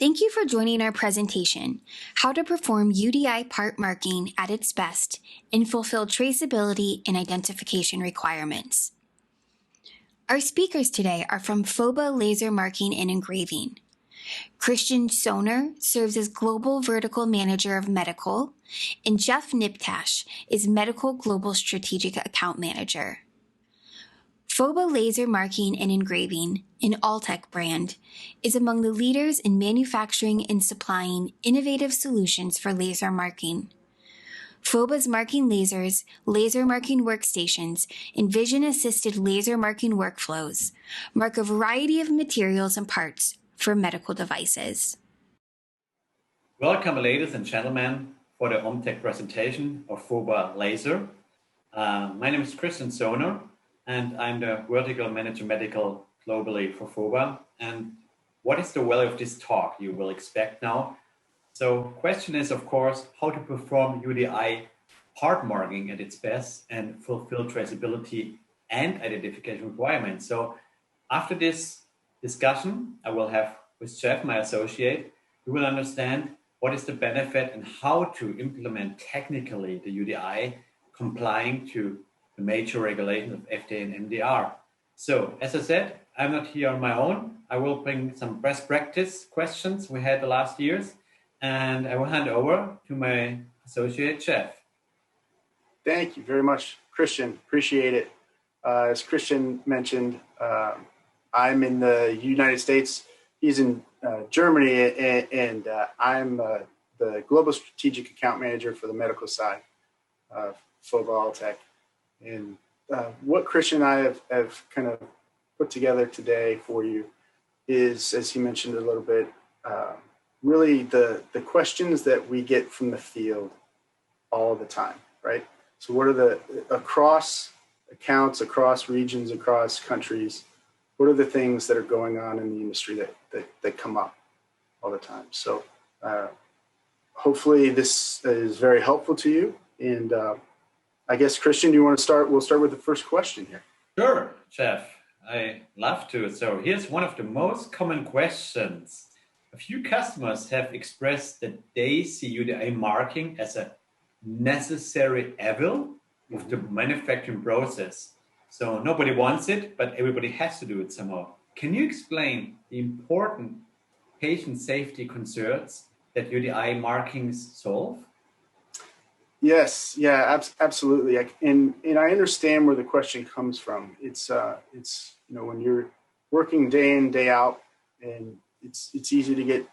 Thank you for joining our presentation, How to Perform UDI Part Marking at its Best and Fulfill Traceability and Identification Requirements. Our speakers today are from FOBA Laser Marking and Engraving. Christian Soner serves as Global Vertical Manager of Medical, and Jeff Niptash is Medical Global Strategic Account Manager. FOBA Laser Marking and Engraving, an Alltech brand, is among the leaders in manufacturing and supplying innovative solutions for laser marking. FOBA's marking lasers, laser marking workstations, and vision-assisted laser marking workflows mark a variety of materials and parts for medical devices. Welcome, ladies and gentlemen, for the Alltech presentation of FOBA Laser. My name is Christian Soner, and I'm the Vertical Manager Medical globally for FOBA. And what is the value of this talk you will expect now? So question is, of course, how to perform UDI part marking at its best and fulfill traceability and identification requirements. So after this discussion I will have with Jeff, my associate, we will understand what is the benefit and how to implement technically the UDI complying to the major regulations of FDA and MDR. So as I said, I'm not here on my own. I will bring some best practice questions we had the last years, and I will hand over to my associate, Jeff. Thank you very much, Christian. Appreciate it. As Christian mentioned, I'm in the United States. He's in Germany, and I'm the Global Strategic Account Manager for the medical side of FOBA Alltech. And what Christian and I have kind of put together today for you is, as he mentioned a little bit, really the questions that we get from the field all the time, right? So what are across accounts, across regions, across countries, what are the things that are going on in the industry that come up all the time? So hopefully this is very helpful to you. And I guess, Christian, do you want to start? We'll start with the first question here. Sure, Jeff. I love to. So here's one of the most common questions. A few customers have expressed that they see UDI marking as a necessary evil of the manufacturing process. So nobody wants it, but everybody has to do it somehow. Can you explain the important patient safety concerns that UDI markings solve? Yes, yeah, absolutely. And I understand where the question comes from. It's when you're working day in, day out, and it's easy to get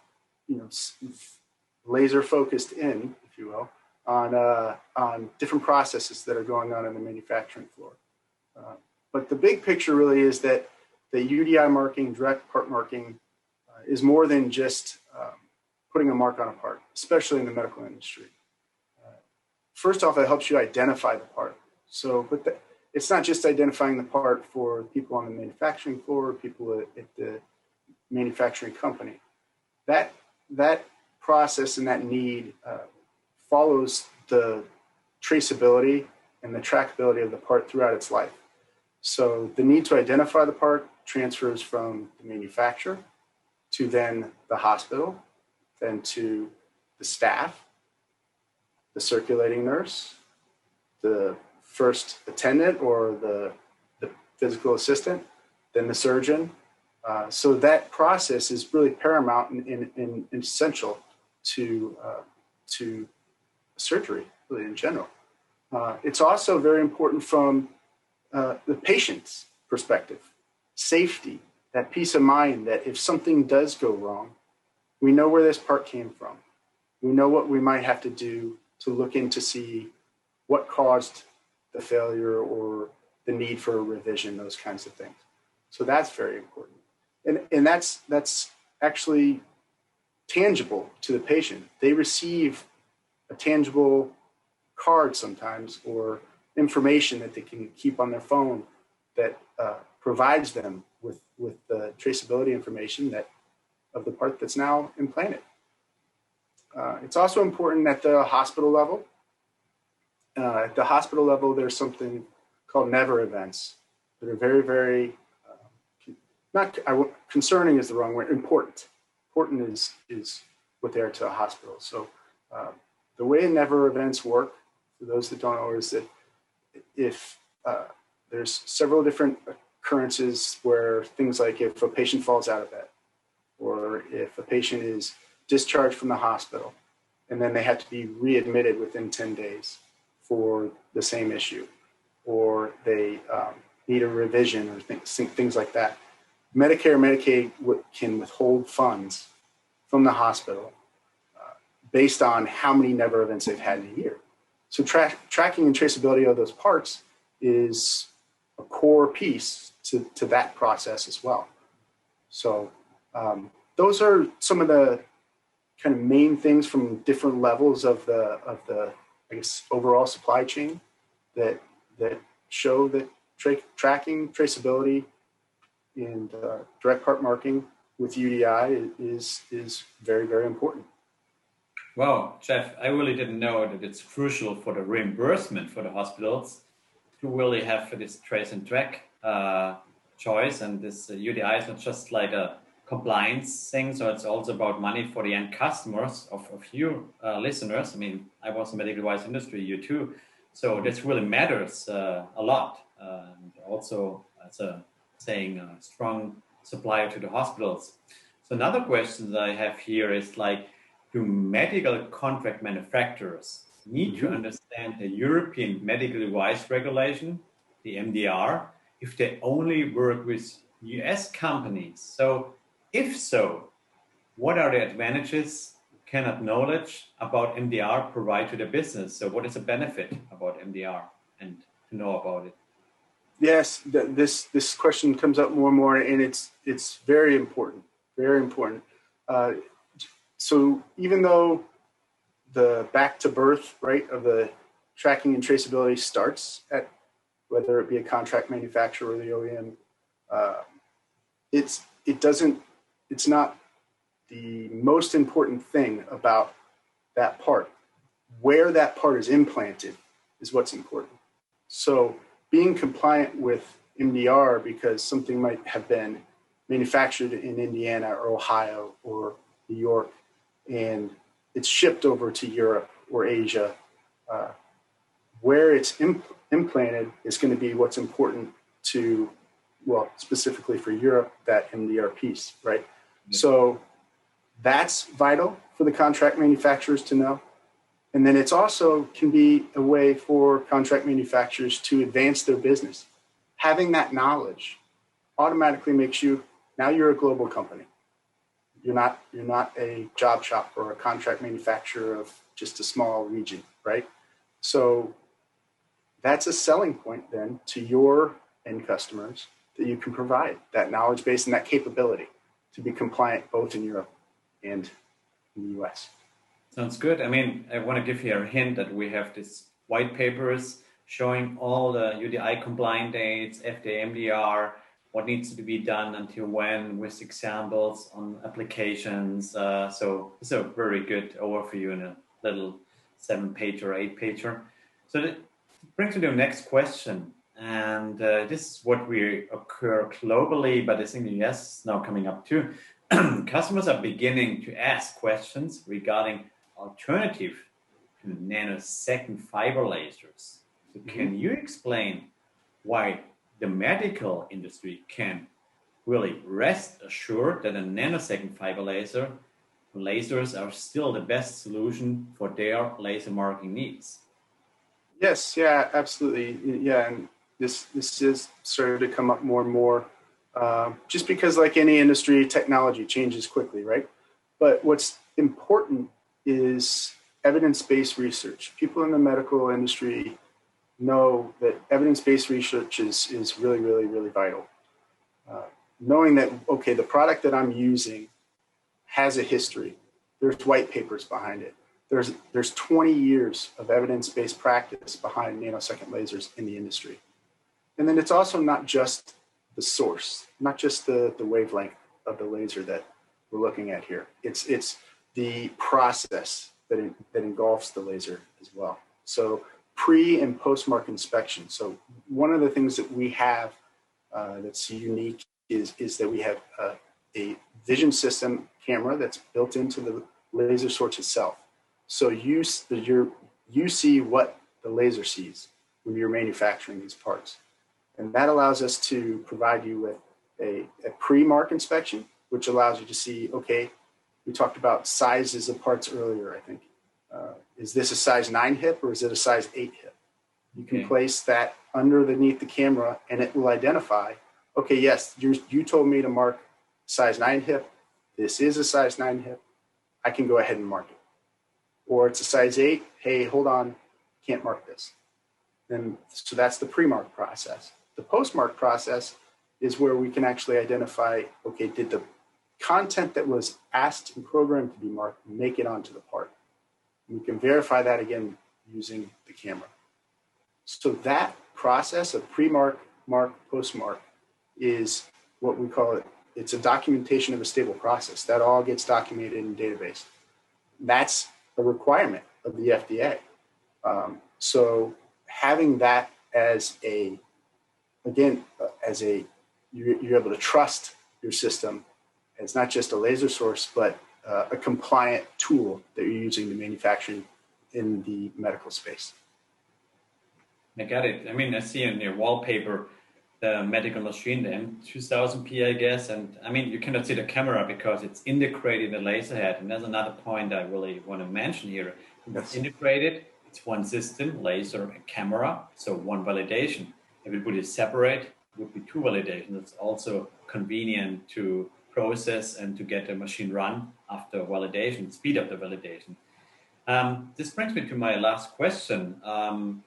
laser focused in, if you will, on different processes that are going on in the manufacturing floor. But the big picture really is that the UDI marking, direct part marking, is more than just putting a mark on a part, especially in the medical industry. First off, it helps you identify the part. So, but it's not just identifying the part for people on the manufacturing floor, people at the manufacturing company. That process and that need follows the traceability and the trackability of the part throughout its life. So the need to identify the part transfers from the manufacturer to then the hospital, then to the staff, the circulating nurse, the first attendant or the physical assistant, then the surgeon. So that process is really paramount and essential to surgery, really in general. It's also very important from the patient's perspective. Safety, that peace of mind that if something does go wrong, we know where this part came from. We know what we might have to do to look in to see what caused the failure or the need for a revision, those kinds of things. So that's very important. And that's actually tangible to the patient. They receive a tangible card sometimes or information that they can keep on their phone that provides them with the traceability information of the part that's now implanted. It's also important at the hospital level. At the hospital level, there's something called never events that are very, very, concerning is the wrong word, important important is what they are to a hospital. So the way never events work, for those that don't know, is that if there's several different occurrences where things like if a patient falls out of bed, or if a patient is discharged from the hospital, and then they have to be readmitted within 10 days for the same issue, or they need a revision or things like that. Medicare and Medicaid can withhold funds from the hospital based on how many never events they've had in a year. So tracking and traceability of those parts is a core piece to that process as well. So those are some of the kind of main things from different levels of the I guess overall supply chain that show that tracking, traceability, and direct part marking with UDI is very, very important. Wow, Jeff, I really didn't know that it's crucial for the reimbursement for the hospitals to really have this trace and track choice. And this UDI is not just like a compliance thing, so it's also about money for the end customers of you listeners. I mean, I was in the medical device industry, you too. So this really matters a lot. And also, as a strong supplier to the hospitals. So another question that I have here is like, do medical contract manufacturers need to understand the European medical device regulation, the MDR, if they only work with US companies? So if so, what are the advantages cannot knowledge about MDR provide to the business? So what is the benefit about MDR and to know about it? Yes, this question comes up more and more, and it's very important, very important. So even though the back to birth, right, of the tracking and traceability starts at whether it be a contract manufacturer or the OEM, it's not the most important thing about that part. Where that part is implanted is what's important. So being compliant with MDR because something might have been manufactured in Indiana or Ohio or New York, and it's shipped over to Europe or Asia, where it's implanted is going to be what's important to, well, specifically for Europe, that MDR piece, right? Mm-hmm. So that's vital for the contract manufacturers to know. And then it's also can be a way for contract manufacturers to advance their business. Having that knowledge automatically makes you, now you're a global company. You're not a job shop or a contract manufacturer of just a small region, right? So that's a selling point then to your end customers that you can provide that knowledge base and that capability to be compliant both in Europe and in the US. Sounds good. I mean, I want to give you a hint that we have these white papers showing all the UDI compliant dates, FDA MDR, what needs to be done until when, with examples on applications. So it's a very good overview in a little 7-page or 8-pager. So that brings me to the next question. And this is what we occur globally, but I think the US is now coming up too. Customers are beginning to ask questions regarding alternative to nanosecond fiber lasers. So can you explain why the medical industry can really rest assured that a nanosecond fiber lasers are still the best solution for their laser marking needs? Yes, yeah, absolutely. Yeah, and this is starting to come up more and more, just because like any industry, technology changes quickly, right? But what's important is evidence-based research. People in the medical industry know that evidence-based research is really, really, really vital. Knowing that, okay, the product that I'm using has a history. There's white papers behind it. There's 20 years of evidence-based practice behind nanosecond lasers in the industry. And then it's also not just the source, not just the wavelength of the laser that we're looking at here. It's the process that engulfs the laser as well. So pre and post-mark inspection. So one of the things that we have that's unique is that we have a vision system camera that's built into the laser source itself. So you see what the laser sees when you're manufacturing these parts. And that allows us to provide you with a pre-mark inspection, which allows you to see, okay, we talked about sizes of parts earlier, I think. Is this a size 9 hip or is it a size 8 hip? You can place that underneath the camera and it will identify, okay, yes, you told me to mark size 9 hip. This is a size 9 hip. I can go ahead and mark it. Or it's a size 8. Hey, hold on, can't mark this. And so that's the pre-mark process. The post-mark process is where we can actually identify, okay, did the content that was asked and programmed to be marked make it onto the part? We can verify that again using the camera. So that process of pre-mark, mark, post-mark is what we call it. It's a documentation of a stable process. That all gets documented in a database. That's a requirement of the FDA. So having that as you're able to trust your system as not just a laser source, but a compliant tool that you're using to manufacture in the medical space. I got it. I mean, I see in your wallpaper the medical machine, the M2000P, I guess. And I mean, you cannot see the camera because it's integrated in the laser head. And there's another point I really want to mention here. It's integrated. It's one system, laser and camera, so one validation. If it would be separate, it would be two validations. It's also convenient to process and to get the machine run after validation, speed up the validation. This brings me to my last question,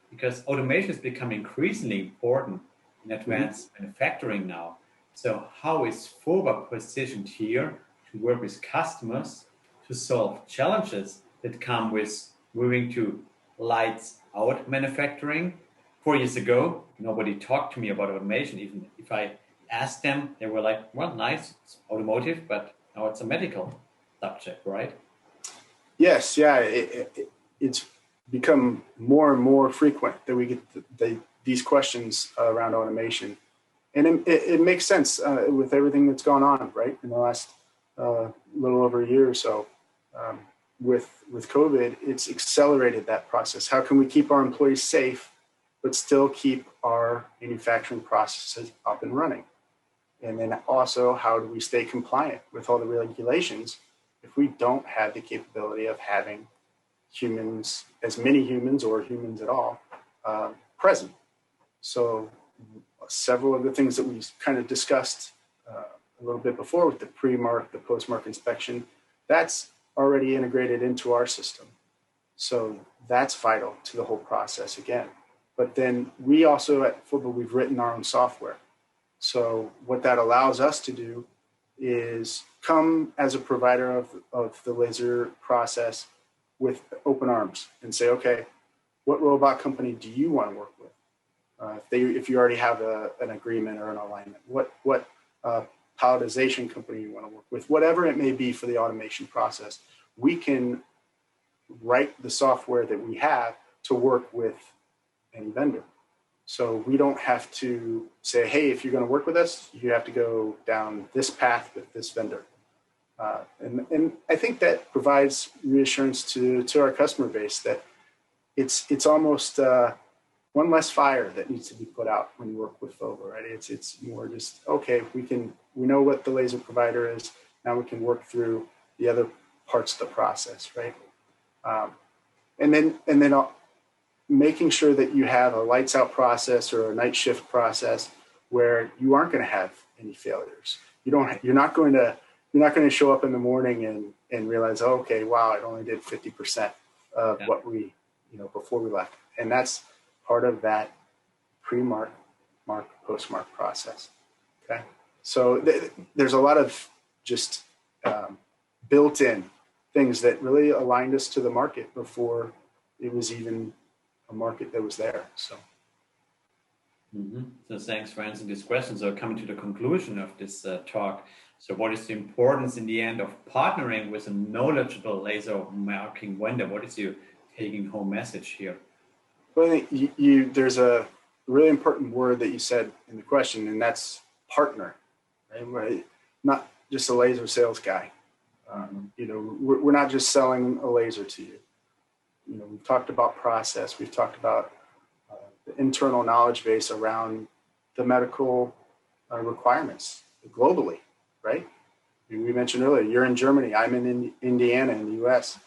because automation is becoming increasingly important in advanced manufacturing now. So how is FOBA positioned here to work with customers to solve challenges that come with moving to lights out manufacturing? 4 years ago, nobody talked to me about automation. Even if I asked them, they were like, well, nice, it's automotive, but now it's a medical subject, right? Yes, yeah, it's become more and more frequent that we get these questions around automation. And it makes sense with everything that's gone on, right, in the last little over a year or so. With COVID, it's accelerated that process. How can we keep our employees safe, but still keep our manufacturing processes up and running? And then also, how do we stay compliant with all the regulations if we don't have the capability of having humans, as many humans or humans at all, present? So several of the things that we kind of discussed a little bit before with the pre-mark, the post-mark inspection, that's already integrated into our system. So that's vital to the whole process again. But then we also at FOBA, we've written our own software. So what that allows us to do is come as a provider of the laser process with open arms and say, okay, what robot company do you want to work with? If you already have an agreement or an alignment, what palletization company you want to work with, whatever it may be for the automation process, we can write the software that we have to work with any vendor. So we don't have to say, hey, if you're going to work with us, you have to go down this path with this vendor. And I think that provides reassurance to our customer base that it's almost one less fire that needs to be put out when you work with FOBA, right? It's more just, okay, we know what the laser provider is. Now we can work through the other parts of the process, right? And then making sure that you have a lights out process or a night shift process where you aren't going to have any failures. You're not going to show up in the morning and realize, oh, okay, wow, it only did 50% of what we, before we left. And that's part of that pre-mark, mark, post-mark process. Okay. So there's a lot of just built-in things that really aligned us to the market before it was even a market that was there. So. So thanks for answering this question. So coming to the conclusion of this talk. So what is the importance in the end of partnering with a knowledgeable laser marking vendor? What is your taking home message here? Well, I think there's a really important word that you said in the question, and that's partner, right? Not just a laser sales guy. We're not just selling a laser to you. We've talked about process. We've talked about the internal knowledge base around the medical requirements globally, right? We mentioned earlier, you're in Germany, I'm in Indiana in the US.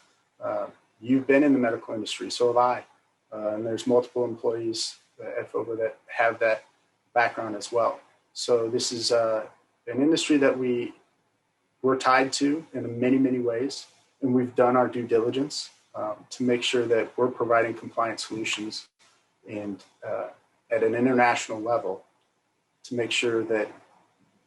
You've been in the medical industry, so have I. And there's multiple employees at FOBA that have that background as well. So this is an industry that we're tied to in many, many ways. And we've done our due diligence to make sure that we're providing compliant solutions and at an international level to make sure that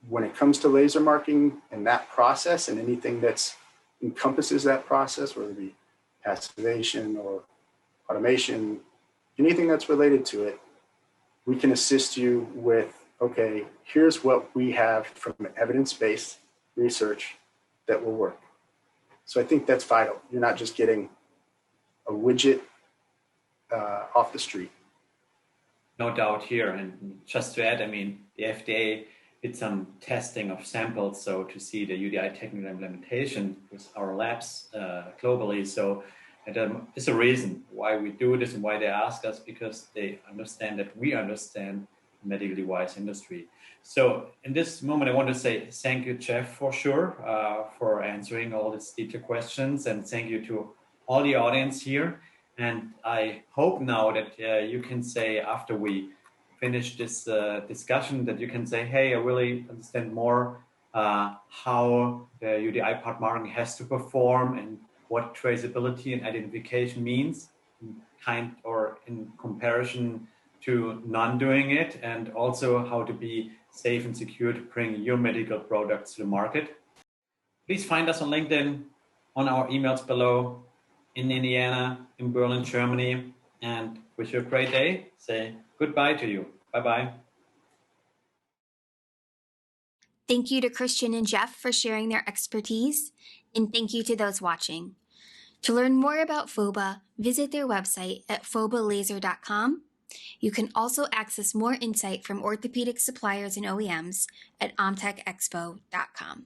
when it comes to laser marking and that process and anything that encompasses that process, whether it be passivation or automation, anything that's related to it, we can assist you with, okay, here's what we have from evidence-based research that will work. So I think that's vital. You're not just getting a widget off the street. No doubt here. And just to add, the FDA did some testing of samples, so to see the UDI technical implementation with our labs globally. So it's a reason why we do this and why they ask us, because they understand that we understand the medical device industry. So in this moment, I want to say thank you, Jeff, for sure, for answering all these detailed questions, and thank you to all the audience here. And I hope now that you can say, after we finish this discussion, that you can say, hey, I really understand more how the UDI part marking has to perform and what traceability and identification means in comparison to non-doing it, and also how to be safe and secure to bring your medical products to the market. Please find us on LinkedIn, on our emails below, in Indiana, in Berlin, Germany, and wish you a great day. Say goodbye to you. Bye-bye. Thank you to Christian and Jeff for sharing their expertise, and thank you to those watching. To learn more about FOBA, visit their website at FOBAlaser.com. You can also access more insight from orthopedic suppliers and OEMs at OMTechExpo.com.